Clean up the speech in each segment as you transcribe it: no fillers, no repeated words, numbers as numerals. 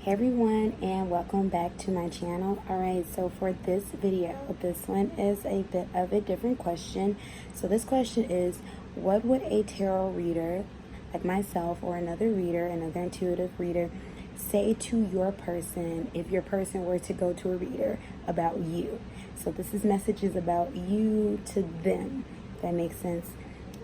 Hey everyone, and welcome back to my channel. Alright, so for this video, this one is a bit of a different question. So this question is, what would a tarot reader like myself or another reader, another intuitive reader, say to your person if your person were to go to a reader about you? So this is messages about you to them, if that makes sense.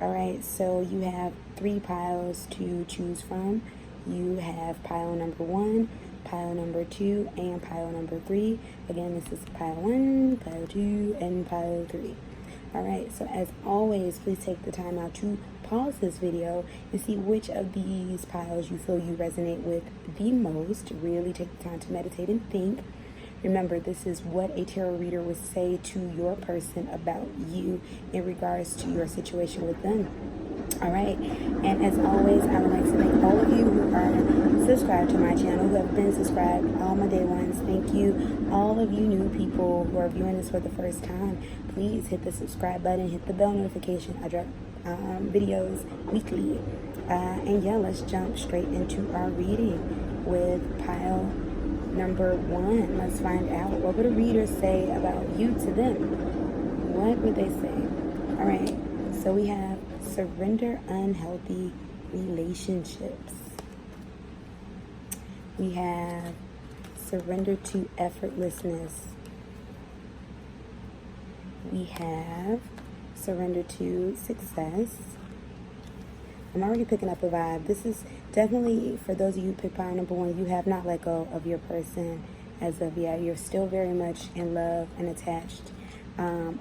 Alright, so you have 3 piles to choose from. You have pile number 1, pile number 2, and pile number 3. Again, this is pile 1, pile 2, and pile 3. Alright, so as always, please take the time out to pause this video and see which of these piles you feel you resonate with the most. Really take the time to meditate and think. Remember, this is what a tarot reader would say to your person about you in regards to your situation with them. Alright, and as always, I would like to thank all of you who are subscribed to my channel, who have been subscribed, all my day ones. Thank you. All of you new people who are viewing this for the first time, please hit the subscribe button, hit the bell notification. I drop videos weekly. And yeah, let's jump straight into our reading with pile number 1. Let's find out, what would a reader say about you to them? What would they say? Alright, so we have surrender unhealthy relationships. We have surrender to effortlessness. We have surrender to success. I'm already picking up a vibe. This is definitely, for those of you who pick pile number 1, you have not let go of your person as of yet. You're still very much in love and attached.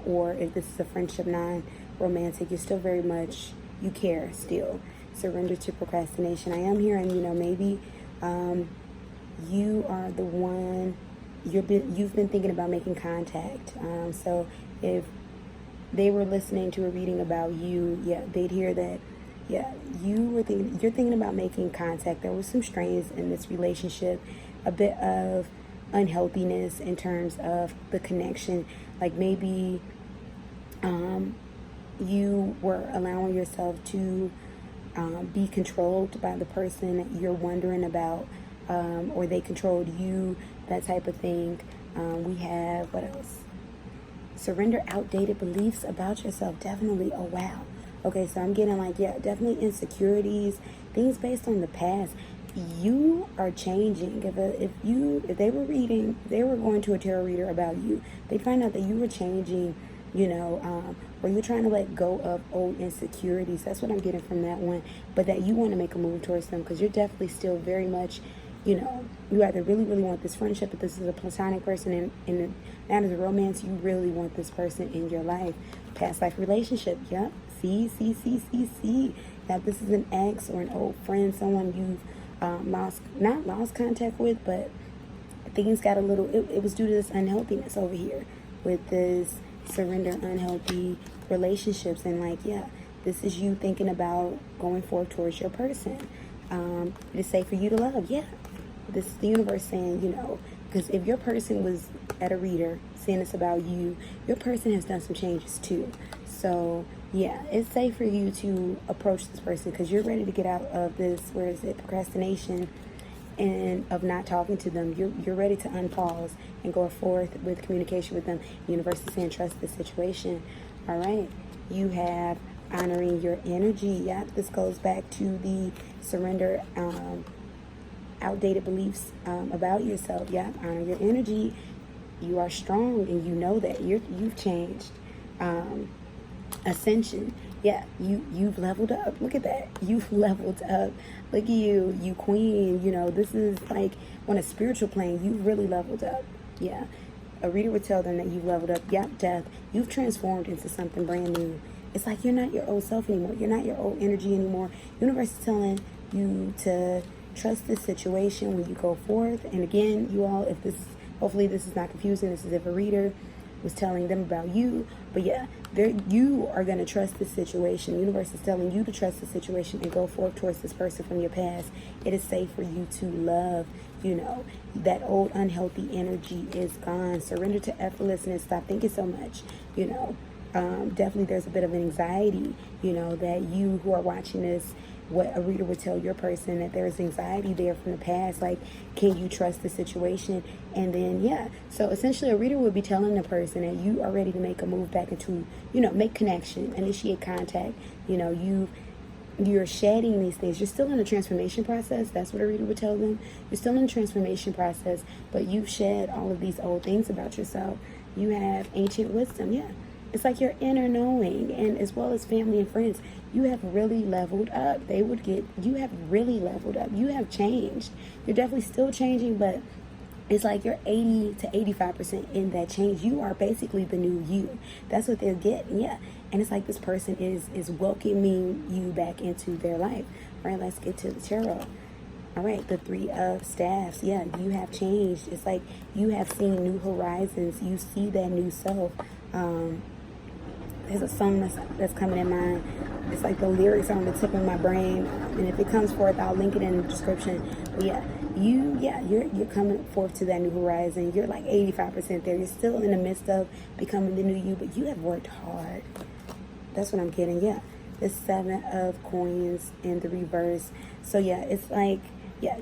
Or if this is a friendship, non-romantic, you're still very much, you care still. Surrender to procrastination. I am hearing, maybe you are the one, you've been thinking about making contact. So if they were listening to a reading about you, they'd hear that, you're thinking about making contact. There was some strains in this relationship, a bit of unhealthiness in terms of the connection. Like maybe you were allowing yourself to be controlled by the person that you're wondering about, or they controlled you, that type of thing. We have, what else? Surrender outdated beliefs about yourself. Definitely. Oh wow. Okay, so I'm getting like, definitely insecurities, things based on the past. You are changing. If they were going to a tarot reader about you, they find out that you were changing, or you're trying to let go of old insecurities. That's what I'm getting from that one. But that you want to make a move towards them, because you're definitely still very much, you either really, really want this friendship, if this is a platonic person, and that is a romance, you really want this person in your life. Past life relationship, yep. See. Now, this is an ex or an old friend, someone you've not lost contact with, but things got a little, it was due to this unhealthiness over here with this surrender unhealthy relationships. And this is you thinking about going forward towards your person. It is safe for you to love. This is the universe saying, because if your person was at a reader saying this about you, your person has done some changes too. So it's safe for you to approach this person, because you're ready to get out of this, procrastination and of not talking to them. You're ready to unpause and go forth with communication with them. The universe is saying, trust the situation. All right. You have honoring your energy. This goes back to the surrender outdated beliefs about yourself. Honor your energy. You are strong, and you know that you've changed. Ascension. You've leveled up. Look at that. You've leveled up. Look at you queen. This is like on a spiritual plane. You've really leveled up. A reader would tell them that you've leveled up. Death. You've transformed into something brand new. It's like you're not your old self anymore. You're not your old energy anymore. Universe is telling you to trust this situation when you go forth. And again, you all, hopefully this is not confusing. This is if a reader was telling them about you, but you are going to trust this situation. The universe is telling you to trust the situation and go forth towards this person from your past. It is safe for you to love. That old unhealthy energy is gone. Surrender to effortlessness. Stop thinking so much. Definitely there's a bit of anxiety, that you who are watching this what a reader would tell your person, that there's anxiety there from the past, like, can you trust the situation? And then, yeah, so essentially a reader would be telling the person that you are ready to make a move back into, make connection, initiate contact. You're shedding these things. You're still in the transformation process. That's what a reader would tell them. You're still in the transformation process, but you've shed all of these old things about yourself. You have ancient wisdom. Yeah. It's like your inner knowing, and as well as family and friends, you have really leveled up. You have really leveled up. You have changed. You're definitely still changing, but it's like you're 80 to 85% in that change. You are basically the new you. That's what they're getting, yeah. And it's like this person is welcoming you back into their life. All right, let's get to the tarot. All right, the Three of Staffs. Yeah, you have changed. It's like you have seen new horizons. You see that new self. There's a song that's coming in mind. It's like the lyrics are on the tip of my brain, and if it comes forth, I'll link it in the description. But yeah, you're coming forth to that new horizon. You're like 85% there. You're still in the midst of becoming the new you, but you have worked hard. That's what I'm getting. Yeah, the Seven of Coins in the reverse. So yeah, it's like, yeah,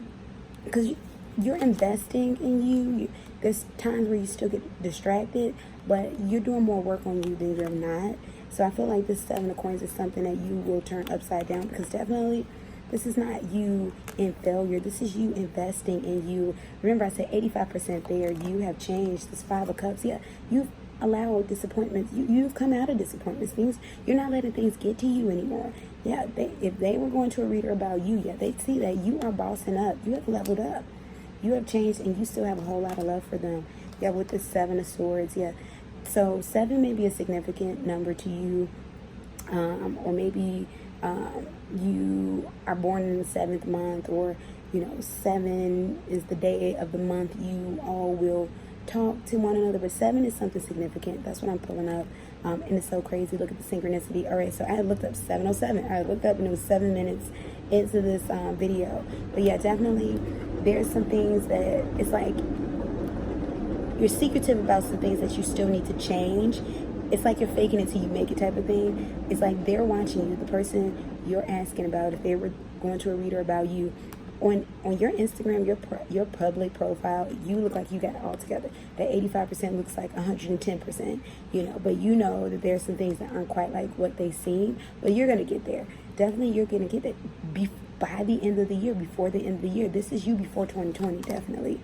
because you're investing in you. There's times where you still get distracted, but you're doing more work on you than you're not. So I feel like this Seven of Coins is something that you will turn upside down, because definitely this is not you in failure. This is you investing in you. Remember, I said 85% there. You have changed. This Five of Cups. Yeah, you've allowed disappointments. You've come out of disappointments. You're not letting things get to you anymore. Yeah, if they were going to a reader about you, yeah, they'd see that you are bossing up. You have leveled up. You have changed, and you still have a whole lot of love for them. Yeah, with the Seven of Swords. Yeah. So 7 may be a significant number to you, or maybe you are born in the 7th month, or 7 is the day of the month you all will talk to one another. But 7 is something significant. That's what I'm pulling up, and it's so crazy. Look at the synchronicity. All right, so I had looked up 707. I looked up, and it was 7 minutes into this video. But yeah, definitely there's some things that it's like you're secretive about some things that you still need to change. It's like you're faking it till you make it type of thing. It's like they're watching you. The person you're asking about, if they were going to a reader about you, on your Instagram, your public profile, you look like you got it all together. That 85% looks like 110%, but you know that there's some things that aren't quite like what they seem, but you're going to get there. Definitely you're going to get there by the end of the year, before the end of the year. This is you before 2020, definitely.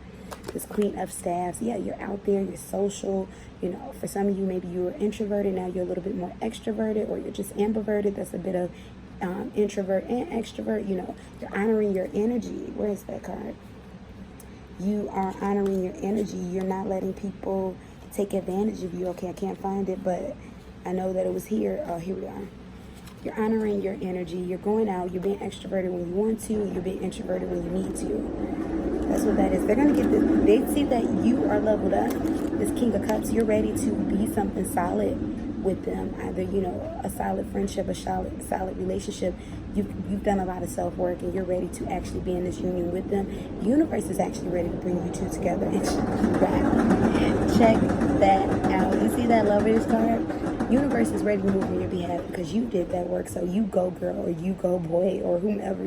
This Queen of Staffs, yeah, you're out there, you're social. For some of you, maybe you were introverted, now you're a little bit more extroverted, or you're just ambiverted. That's a bit of introvert and extrovert. You're honoring your energy. Where is that card? You are honoring your energy. You're not letting people take advantage of you. Okay, I can't find it, but I know that it was here. Oh, here we are. You're honoring your energy. You're going out. You're being extroverted when you want to. You're being introverted when you need to. That's what that is. They're going to get this. They see that you are leveled up. This King of Cups, you're ready to be something solid with them. Either, a solid friendship, a solid relationship. You've done a lot of self-work, and you're ready to actually be in this union with them. The universe is actually ready to bring you two together. Wow. Check that out. You see that Lovers card? Universe is ready to move on your behalf because you did that work. So you go, girl, or you go, boy, or whomever,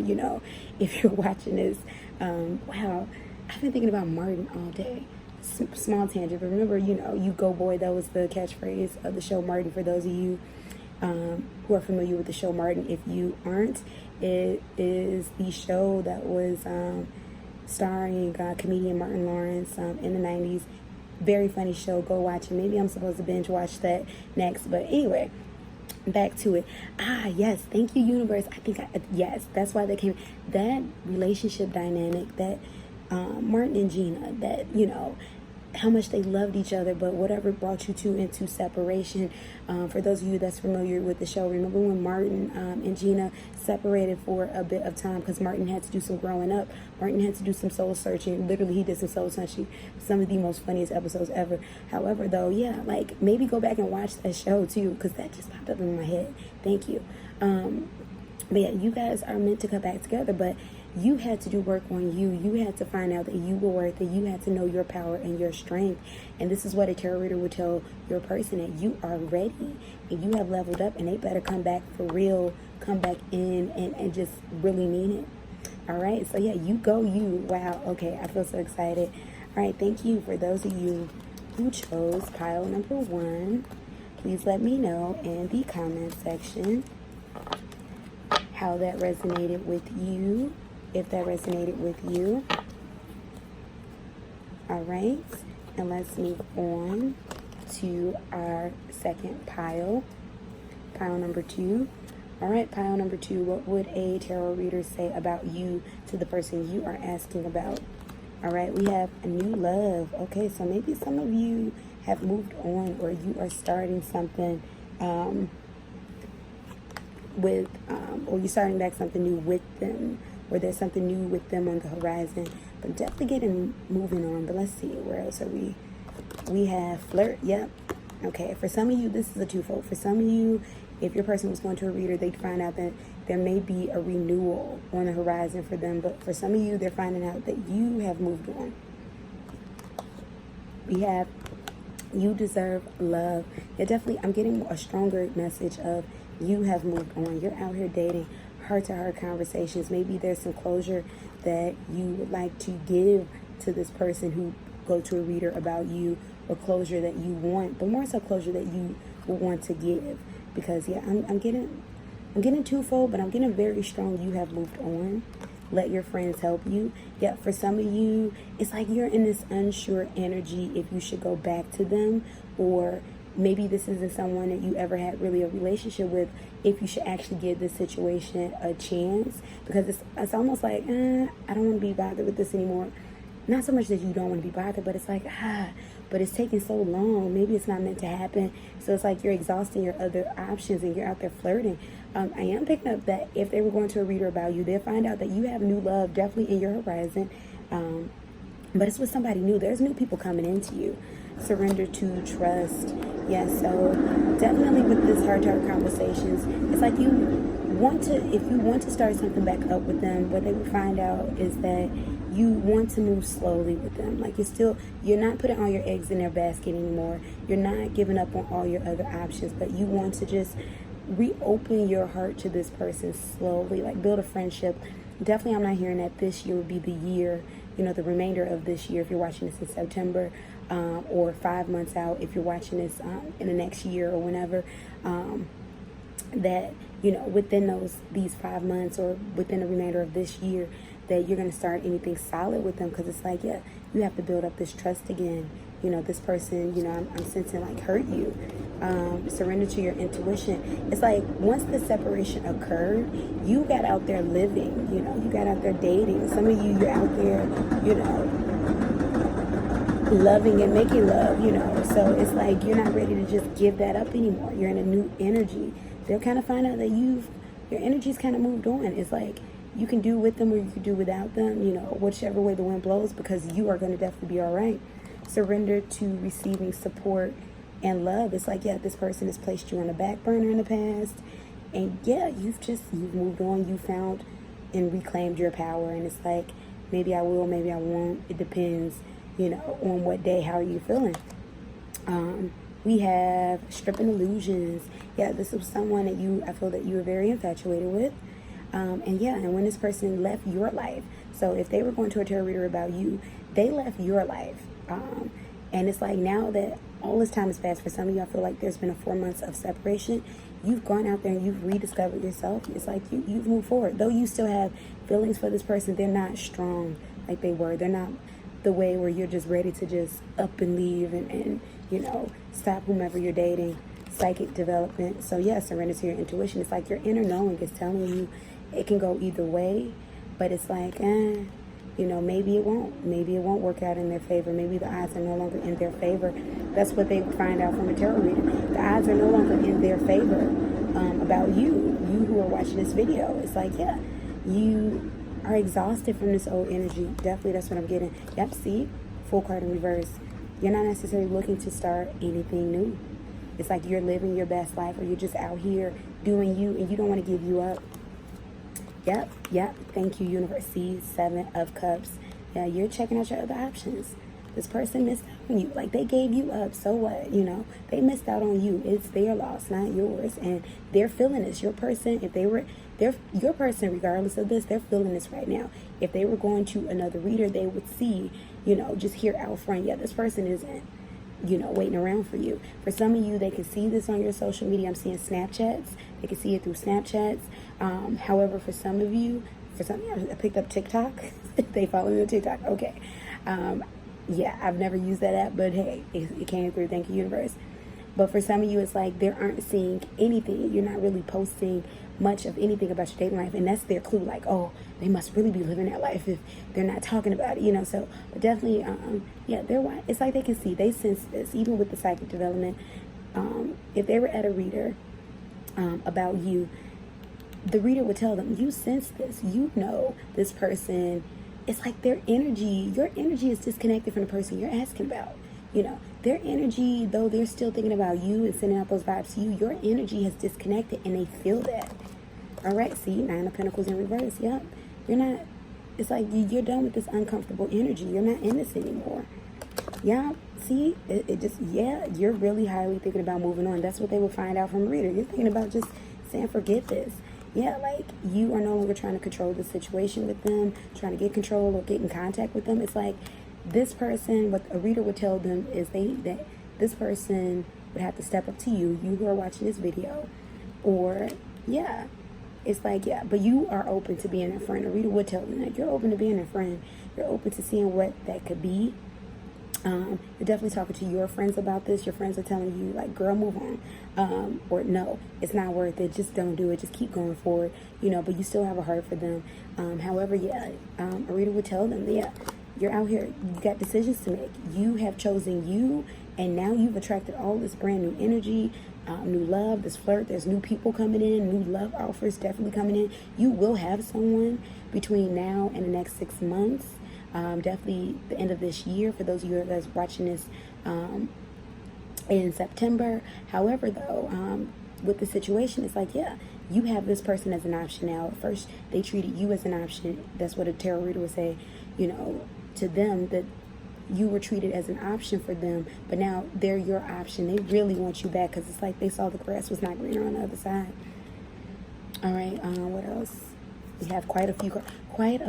if you're watching this. Wow, I've been thinking about Martin all day. Small tangent, but remember, you go, boy, that was the catchphrase of the show Martin. For those of you who are familiar with the show Martin, if you aren't, it is the show that was starring comedian Martin Lawrence in the 90s. Very funny show. Go watch it. Maybe I'm supposed to binge watch that next, but anyway, back to it. Yes, thank you, universe. Yes, that's why they came. That relationship dynamic, that Martin and Gina, that how much they loved each other, but whatever brought you two into separation. For those of you that's familiar with the show, remember when Martin and Gina separated for a bit of time because Martin had to do some growing up. Martin had to do some soul searching. Literally, he did some soul searching. Some of the most funniest episodes ever. However, though, yeah, like maybe go back and watch that show too, because that just popped up in my head. Thank you. But yeah, you guys are meant to come back together, but you had to do work on you. You had to find out that you were worth it. You had to know your power and your strength. And this is what a tarot reader would tell your person, that you are ready and you have leveled up, and they better come back for real, come back in and just really mean it. All right. So yeah, you go you. Wow. Okay. I feel so excited. All right. Thank you for those of you who chose pile number 1. Please let me know in the comment section how that resonated with you, if that resonated with you. All right, and let's move on to our second pile, pile number 2. All right, pile number 2, what would a tarot reader say about you to the person you are asking about? All right, we have a new love. Okay, so maybe some of you have moved on, or you are starting something or you're starting back something new with them, or there's something new with them on the horizon. But definitely getting moving on. But let's see, where else are we? We have flirt. Yep. Okay, for some of you, this is a twofold. For some of you, if your person was going to a reader, they'd find out that there may be a renewal on the horizon for them. But for some of you, they're finding out that you have moved on. We have, you deserve love. Yeah, definitely, I'm getting a stronger message of you have moved on. You're out here dating, heart-to-heart conversations. Maybe there's some closure that you would like to give to this person who go to a reader about you, or closure that you want, but more so closure that you would want to give. Because yeah, I'm getting twofold, but I'm getting very strong. You have moved on. Let your friends help you. Yeah, for some of you, it's like you're in this unsure energy if you should go back to them, or maybe this isn't someone that you ever had really a relationship with, if you should actually give this situation a chance. Because it's almost like, I don't want to be bothered with this anymore. Not so much that you don't want to be bothered, but it's like, but it's taking so long. Maybe it's not meant to happen. So it's like you're exhausting your other options and you're out there flirting. I am picking up that if they were going to a reader about you, they'll find out that you have new love definitely in your horizon. But it's with somebody new. There's new people coming into you. Surrender to trust. Yeah, so definitely with this heart-to-heart conversations, it's like if you want to start something back up with them, what they would find out is that you want to move slowly with them. Like you're not putting all your eggs in their basket anymore. You're not giving up on all your other options, but you want to just reopen your heart to this person slowly, like build a friendship. Definitely, I'm not hearing that this year would be the year, the remainder of this year, if you're watching this in September, or 5 months out, if you're watching this in the next year or whenever, that, within these 5 months or within the remainder of this year, that you're going to start anything solid with them. Because it's like, yeah, you have to build up this trust again. This person, I'm sensing like hurt you. Surrender to your intuition. It's like once the separation occurred, you got out there living, you got out there dating. Some of you're out there, loving and making love, So it's like you're not ready to just give that up anymore. You're in a new energy. They'll kind of find out that your energy's kind of moved on. It's like you can do with them or you can do without them, whichever way the wind blows, because you are going to definitely be all right. Surrender to receiving support and love. It's like, yeah, this person has placed you on the back burner in the past, and yeah, you've moved on. You found and reclaimed your power, and it's like, maybe I will, maybe I won't. It depends, on what day. How are you feeling? We have stripping illusions. Yeah, this was someone that I feel that you were very infatuated with. And when this person left your life, so if they were going to a tarot reader about you, they left your life. And it's like now that all this time has passed, for some of you, I feel like there's been 4 months of separation. You've gone out there and you've rediscovered yourself. It's like you've moved forward. Though you still have feelings for this person, they're not strong like they were. They're not the way where you're just ready to just up and leave and stop whomever you're dating. Psychic development. So yeah, surrender to your intuition. It's like your inner knowing is telling you it can go either way, but it's like, maybe it won't. Maybe it won't work out in their favor. Maybe the odds are no longer in their favor. That's what they find out from a tarot reader. The odds are no longer in their favor about you who are watching this video. It's like, yeah, you are exhausted from this old energy. Definitely, that's what I'm getting. Yep, see? Full card in reverse. You're not necessarily looking to start anything new. It's like you're living your best life, or you're just out here doing you, and you don't want to give you up. Yep. Thank you, universe. See, 7 of Cups. Yeah, you're checking out your other options. This person missed out on you. Like, they gave you up. So what? They missed out on you. It's their loss, not yours. And they're feeling this. Your person, your person, regardless of this, they're feeling this right now. If they were going to another reader, they would see, just hear out front, yeah, this person isn't, waiting around for you. For some of you, they can see this on your social media. I'm seeing Snapchats. They can see it through Snapchats. However, for some of you, I picked up TikTok. They follow me on TikTok. Okay. Yeah, I've never used that app, but hey, it came through. Thank you, universe. But for some of you, it's like they aren't seeing anything. You're not really posting much of anything about your dating life, and that's their clue. Like, oh, they must really be living that life if they're not talking about it, So, but definitely, it's like they can see, they sense this, even with the psychic development. If they were at a reader about you, the reader would tell them, you sense this, this person. It's like your energy is disconnected from the person you're asking about. Their energy, though they're still thinking about you and sending out those vibes to you, your energy has disconnected and they feel that. All right, see, 9 of Pentacles in reverse. Yep. It's like you're done with this uncomfortable energy. You're not in this anymore. Yeah, see, you're really highly thinking about moving on. That's what they will find out from a reader. You're thinking about just saying, forget this. Yeah, like you are no longer trying to control the situation with them, trying to get control or get in contact with them. It's like this person, what a reader would tell them is that this person would have to step up to you who are watching this video. Or, yeah, it's like, yeah, but you are open to being a friend. A reader would tell them that you're open to being a friend. You're open to seeing what that could be. You're definitely talking to your friends about this. Your friends are telling you, like, girl, move on. Or no, it's not worth it. Just don't do it. Just keep going forward. But you still have a heart for them. However, a reader would tell them, yeah, you're out here. You got decisions to make. You have chosen you, and now you've attracted all this brand new energy, new love, this flirt. There's new people coming in, new love offers definitely coming in. You will have someone between now and the next 6 months. Definitely the end of this year for those of you that's watching this in September. However, though, with the situation, it's like, yeah, you have this person as an option now. At first, they treated you as an option. That's what a tarot reader would say, to them, that you were treated as an option for them, but now they're your option. They really want you back because it's like they saw the grass was not greener on the other side. All right, what else? We have quite a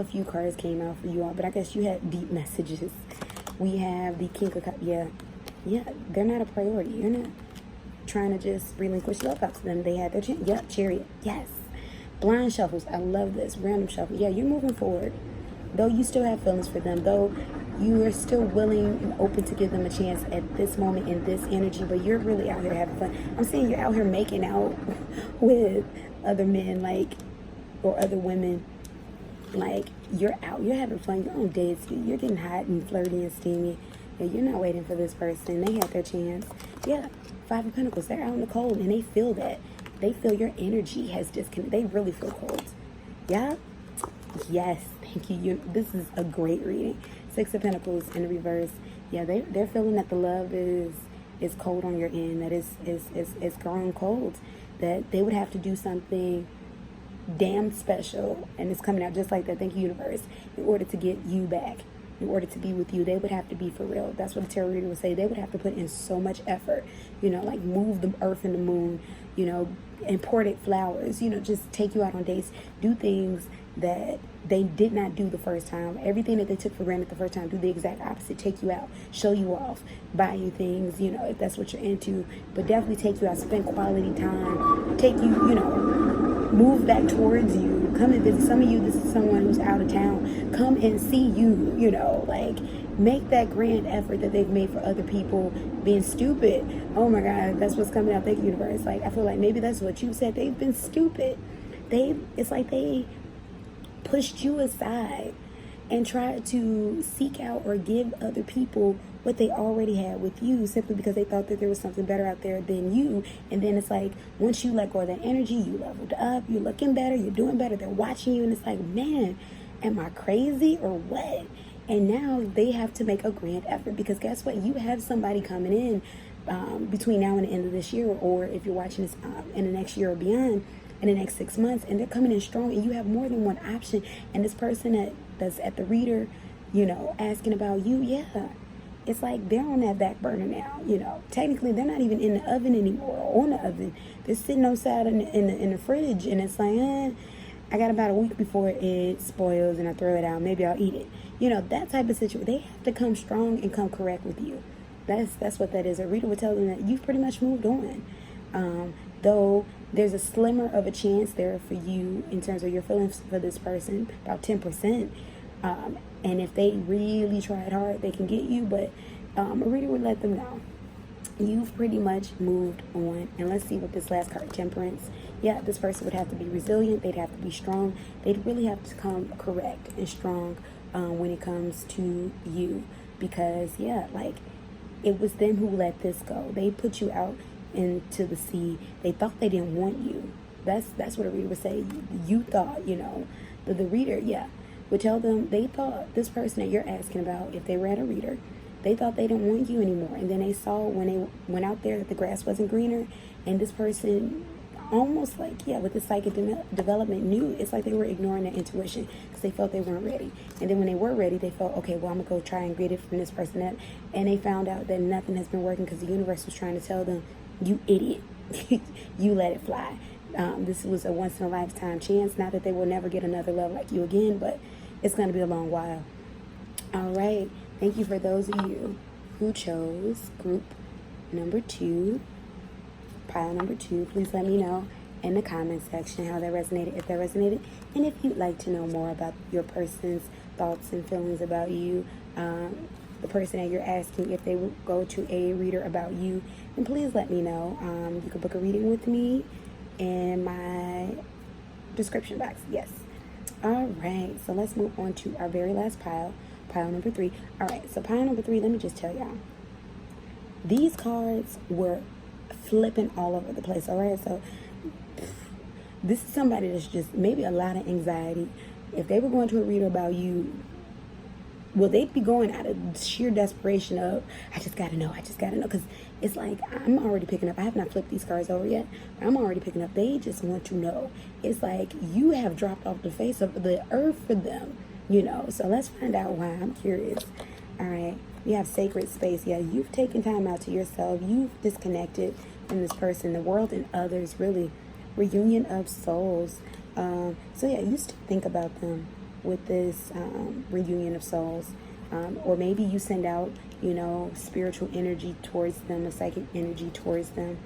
few cards came out for you all, but I guess you had deep messages. We have the King of Cups. Yeah, they're not a priority. You're not trying to just relinquish love out to them. They had their chance. Yep, Chariot. Yes. Blind shuffles. I love this. Random shuffle. Yeah, you're moving forward. Though you still have feelings for them, though you are still willing and open to give them a chance at this moment in this energy, but you're really out here having fun. I'm saying you're out here making out with other men, or other women. Like, you're out, you're having fun, you're on dates, you're getting hot and flirty and steamy, and you're not waiting for this person. They had their chance. Yeah, 5 of Pentacles, they're out in the cold, and they feel that. They feel your energy has disconnected. They really feel cold. Yeah? Yes, thank you. This is a great reading. 6 of Pentacles in the reverse. Yeah, they're feeling that the love is cold on your end, that it's growing cold, that they would have to do something damn special, and it's coming out just like that. Thank you, universe. In order to get you back, in order to be with you, they would have to be for real. That's what the tarot reader would say. They would have to put in so much effort, like move the earth and the moon, imported flowers, just take you out on dates, do things that they did not do the first time. Everything that they took for granted the first time, do the exact opposite. Take you out, show you off, buy you things, if that's what you're into, but definitely take you out, spend quality time, take you, move back towards you, come and visit. Some of you, this is someone who's out of town, come and see you, make that grand effort that they've made for other people being stupid. Oh my God, that's what's coming out. Thank you, universe. I feel like maybe that's what you said. They've been stupid. It's like they pushed you aside and tried to seek out or give other people what they already had with you, simply because they thought that there was something better out there than you. And then it's like, once you let go of that energy, you leveled up, you're looking better, you're doing better, they're watching you, and it's like, man, am I crazy or what? And now they have to make a grand effort, because guess what? You have somebody coming in between now and the end of this year, or if you're watching this in the next year or beyond, in the next 6 months, and they're coming in strong, and you have more than one option. And this person that's at the reader, asking about you, yeah, it's like they're on that back burner now. Technically they're not even in the oven anymore, or on the oven. They're sitting outside in the fridge, and it's like, I got about a week before it spoils and I throw it out. Maybe I'll eat it. That type of situation. They have to come strong and come correct with you. That's what that is. A reader would tell them that you've pretty much moved on. Though there's a slimmer of a chance there for you in terms of your feelings for this person, about 10%. And if they really tried hard, they can get you. But a reader would let them know you've pretty much moved on. And let's see what this last card, Temperance. Yeah, this person would have to be resilient. They'd have to be strong. They'd really have to come correct and strong when it comes to you. Because, yeah, like, it was them who let this go. They put you out into the sea. They thought they didn't want you. That's what a reader would say. You thought, the reader, yeah, would tell them they thought this person that you're asking about, if they were at a reader, they thought they didn't want you anymore. And then they saw when they went out there that the grass wasn't greener, and this person almost like, yeah, with the psychic development knew. It's like they were ignoring their intuition because they felt they weren't ready. And then when they were ready, they felt, okay, well, I'm going to go try and get it from this person. And they found out that nothing has been working because the universe was trying to tell them, you idiot, you let it fly. This was a once-in-a-lifetime chance. Not that they will never get another love like you again, but it's going to be a long while. All right. Thank you for those of you who chose group number 2, pile number 2. Please let me know in the comment section how that resonated, if that resonated. And if you'd like to know more about your person's thoughts and feelings about you, the person that you're asking if they will go to a reader about you, then please let me know. You can book a reading with me in my description box. Yes. All right. So let's move on to our very last pile number 3. All right. So pile number 3, let me just tell y'all. These cards were flipping all over the place. All right. So this is somebody that's just maybe a lot of anxiety. If they were going to a reader about you, well, they'd be going out of sheer desperation of, I just got to know. Because it's like, I'm already picking up. I have not flipped these cards over yet. But I'm already picking up. They just want to know. It's like you have dropped off the face of the earth for them, So let's find out why. I'm curious. All right. We have sacred space. Yeah, you've taken time out to yourself. You've disconnected from this person, the world, and others, really. Reunion of souls. So, yeah, you still think about them with this reunion of souls. Or maybe you send out, spiritual energy towards them, a psychic energy towards them.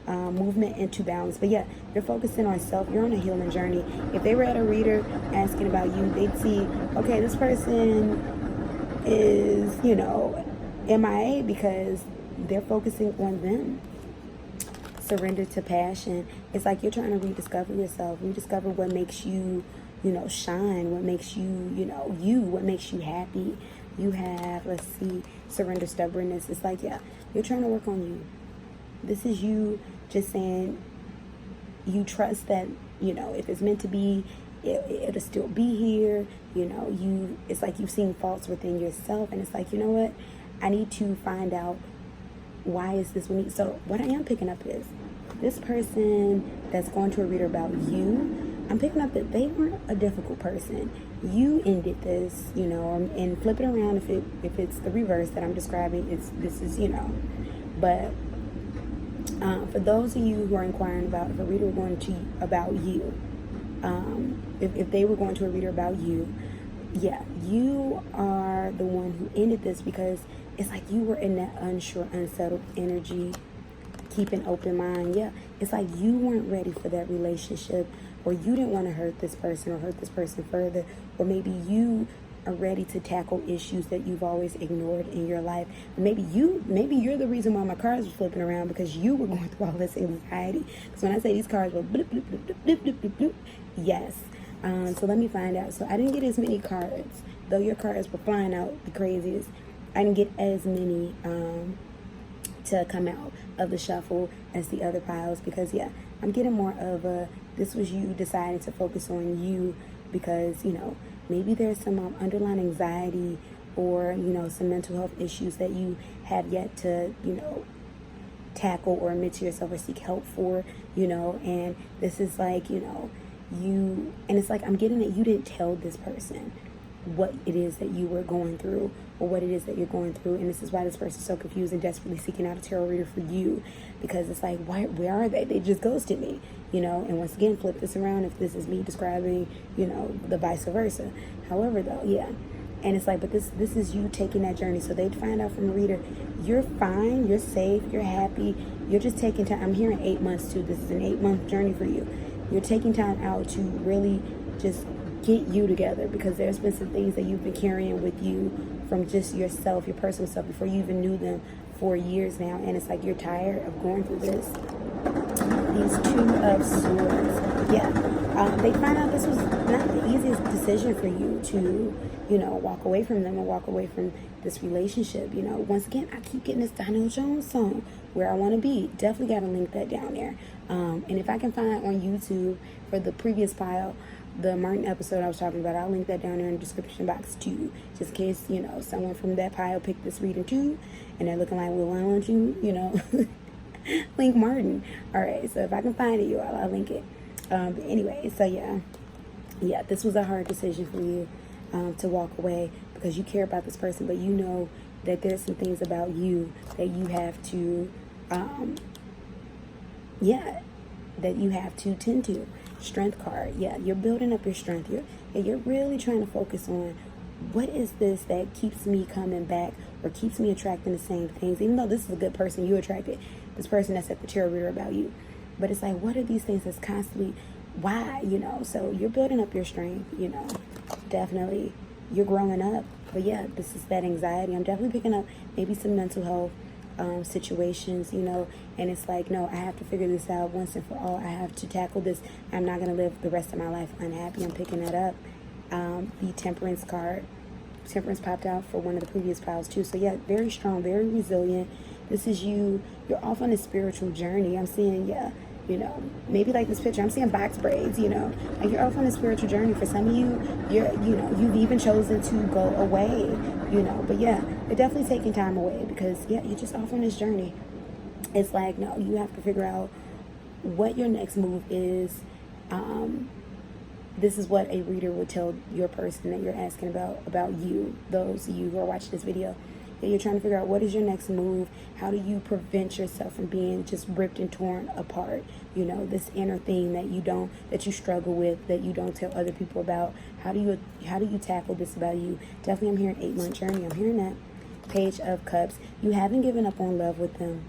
Movement into balance. But yeah, you're focusing on self. You're on a healing journey. If they were at a reader asking about you, they'd see, okay, this person is, MIA because they're focusing on them. Surrender to passion. It's like you're trying to rediscover yourself, rediscover what makes you, shine, what makes you, what makes you happy. You have, let's see, surrender stubbornness. It's like, yeah, you're trying to work on you. This is you just saying you trust that, if it's meant to be, it'll still be here. It's like you've seen faults within yourself, and it's like, you know what? I need to find out why is this with me. So what I am picking up is this person that's going to a reader about you. I'm picking up that they weren't a difficult person. You ended this, and flip it around if it's the reverse that I'm describing. This is. But for those of you who are inquiring about if a reader were going to about you, if they were going to a reader about you, yeah, you are the one who ended this because it's like you were in that unsure, unsettled energy. Keep an open mind. Yeah, it's like you weren't ready for that relationship, or you didn't want to hurt this person or hurt this person further, or maybe you are ready to tackle issues that you've always ignored in your life. Maybe you're the reason why my cards were flipping around, because you were going through all this anxiety. Because when I say these cards were blip, blip, blip, blip, blip, blip, blip, blip, yes. So let me find out. So I didn't get as many cards, though your cards were flying out the craziest. I didn't get as many to come out of the shuffle as the other piles, because yeah, I'm getting more of a, this was you deciding to focus on you because, maybe there's some underlying anxiety or, some mental health issues that you have yet to, tackle or admit to yourself or seek help for, you know. And this is like, you know, and it's like I'm getting that you didn't tell this person what it is that you were going through or what it is that you're going through. And this is why this person's so confused and desperately seeking out a tarot reader for you, because it's like, where are they? They just ghosted me, you know. And once again, flip this around if this is me describing, you know, the vice versa. However, though, yeah. And it's like, but this is you taking that journey. So they'd find out from the reader, you're fine, you're safe, you're happy, you're just taking time. I'm hearing 8 months too. This is an 8-month journey for you. You're taking time out to really just get you together, because there's been some things that you've been carrying with you from just yourself, your personal self, before you even knew them, for years now. And it's like you're tired of going through this. These 2 of Swords. Yeah. They find out this was not the easiest decision for you to, you know, walk away from them or walk away from this relationship. You know, once again, I keep getting this Daniel Jones song, Where I Want to Be. Definitely got to link that down there. And if I can find on YouTube for the previous pile, the Martin episode I was talking about, I'll link that down there in the description box too, just in case, you know, someone from that pile picked this reading too, and they're looking like, well, why don't you, you know, link Martin? All right, so if I can find it, I'll link it. But anyway, so yeah, this was a hard decision for you to walk away, because you care about this person, but you know that there's some things about you that you have to, that you have to tend to. Strength card. Yeah, you're building up your strength. You're really trying to focus on, what is this that keeps me coming back or keeps me attracting the same things, even though this is a good person you attracted, this person that's at the tarot reader about you. But it's like, what are these things that's constantly, why, you know? So you're building up your strength, you know, definitely. You're growing up. But yeah, this is that anxiety. I'm definitely picking up maybe some mental health situations, you know, and it's like, no, I have to figure this out once and for all. I have to tackle this. I'm not going to live the rest of my life unhappy. I'm picking that up. The Temperance card. Temperance popped out for one of the previous piles too. So yeah, very strong, very resilient. This is you. You're off on a spiritual journey. I'm seeing, yeah, you know, maybe like this picture, I'm seeing box braids, you know, like you're off on a spiritual journey. For some of you, you know, you've even chosen to go away, you know, but yeah, you're definitely taking time away, because yeah, you're just off on this journey. It's like, no, you have to figure out what your next move is. This is what a reader would tell your person that you're asking about you, those of you who are watching this video. That you're trying to figure out, what is your next move? How do you prevent yourself from being just ripped and torn apart? You know, this inner thing that you struggle with, that you don't tell other people about. How do you tackle this about you? Definitely, I'm hearing 8-month journey. I'm hearing that. Page of Cups. You haven't given up on love with them.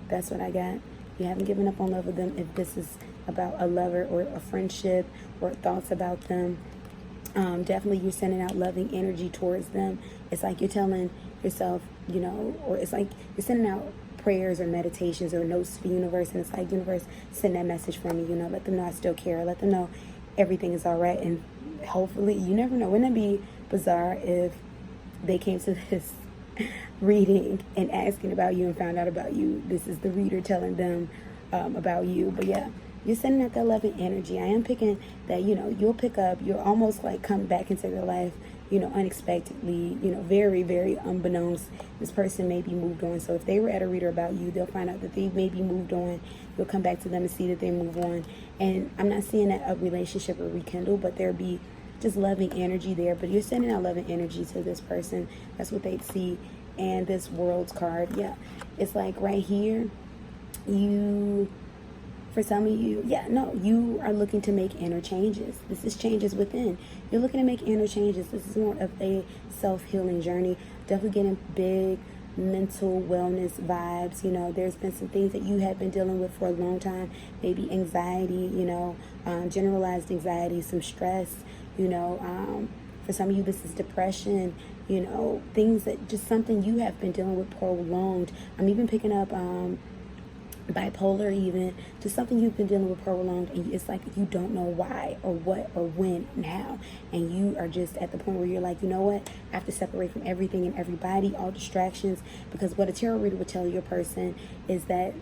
That's what I got. You haven't given up on love with them. If this is about a lover or a friendship or thoughts about them, definitely you're sending out loving energy towards them. It's like you're telling yourself, you know, or it's like you're sending out prayers or meditations or notes to the universe, and it's like, universe, send that message for me, you know, let them know I still care, let them know everything is all right. And hopefully, you never know, wouldn't it be bizarre if they came to this reading and asking about you and found out about you? This is the reader telling them about you. But yeah, you're sending out that loving energy. I am picking that, you know, you'll almost like come back into their life, you know, unexpectedly, you know, very, very unbeknownst. This person may be moved on. So if they were at a reader about you, they'll find out that they may be moved on. You'll come back to them and see that they move on. And I'm not seeing that a relationship will rekindle, but there'll be just loving energy there. But you're sending out loving energy to this person. That's what they'd see. And this World's card, yeah, it's like right here, for some of you, you are looking to make inner changes. This is changes within. You're looking to make inner changes. This is more of a self-healing journey. Definitely getting big mental wellness vibes. You know, there's been some things that you have been dealing with for a long time. Maybe anxiety, you know, generalized anxiety, some stress, you know. For some of you, this is depression, you know, things that just something you have been dealing with prolonged. I'm even picking up bipolar, even just something you've been dealing with prolonged, and it's like you don't know why or what or when and how, and you are just at the point where you're like, you know what, I have to separate from everything and everybody, all distractions, because what a tarot reader would tell your person is that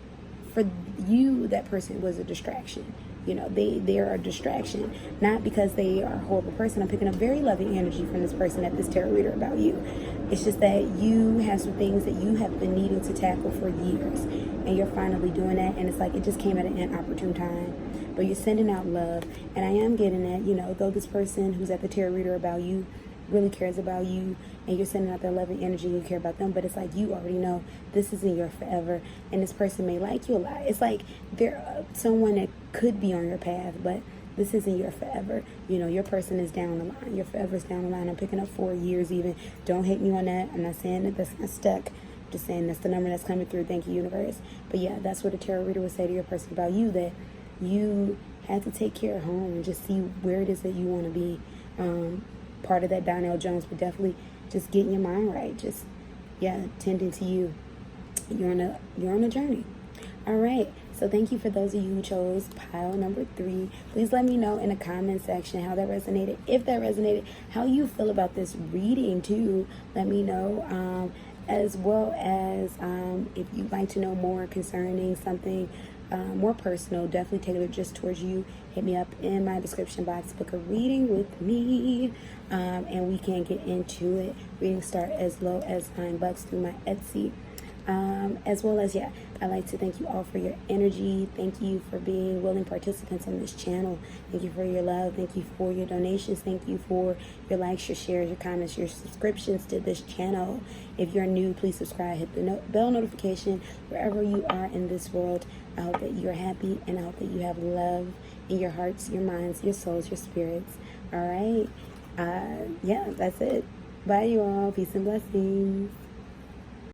for you, that person was a distraction. they are a distraction. Not because they are a horrible person. I'm picking up very loving energy from this person at this tarot reader about you. It's just that you have some things that you have been needing to tackle for years, and you're finally doing that, and it's like it just came at an inopportune time. But you're sending out love, and I am getting that, though this person who's at the tarot reader about you really cares about you, and you're sending out that loving energy, you care about them, but it's like you already know this isn't your forever, and this person may like you a lot. It's like they're someone that could be on your path, but this isn't your forever. Your person is down the line. Your forever is down the line. I'm picking up 4 years even. Don't hate me on that. I'm not saying that that's not stuck. I'm just saying that's the number that's coming through. Thank you, universe. But yeah, that's what a tarot reader would say to your person about you, that you had to take care of home and just see where it is that you want to be. Part of that Donnell Jones, but definitely just getting your mind right. Just, tending to you. You're on a journey. All right. So thank you for those of you who chose pile number 3. Please let me know in the comment section how that resonated. If that resonated, how you feel about this reading too. Let me know. As well as if you'd like to know more concerning something more personal, definitely tailored just towards you, hit me up in my description box, book a reading with me, and we can get into it. Readings start as low as $9 through my Etsy. As well as, I'd like to thank you all for your energy. Thank you for being willing participants on this channel. Thank you for your love. Thank you for your donations. Thank you for your likes, your shares, your comments, your subscriptions to this channel. If you're new, please subscribe, hit the bell notification wherever you are in this world. I hope that you're happy, and I hope that you have love in your hearts, your minds, your souls, your spirits. All right. That's it. Bye, you all. Peace and blessings.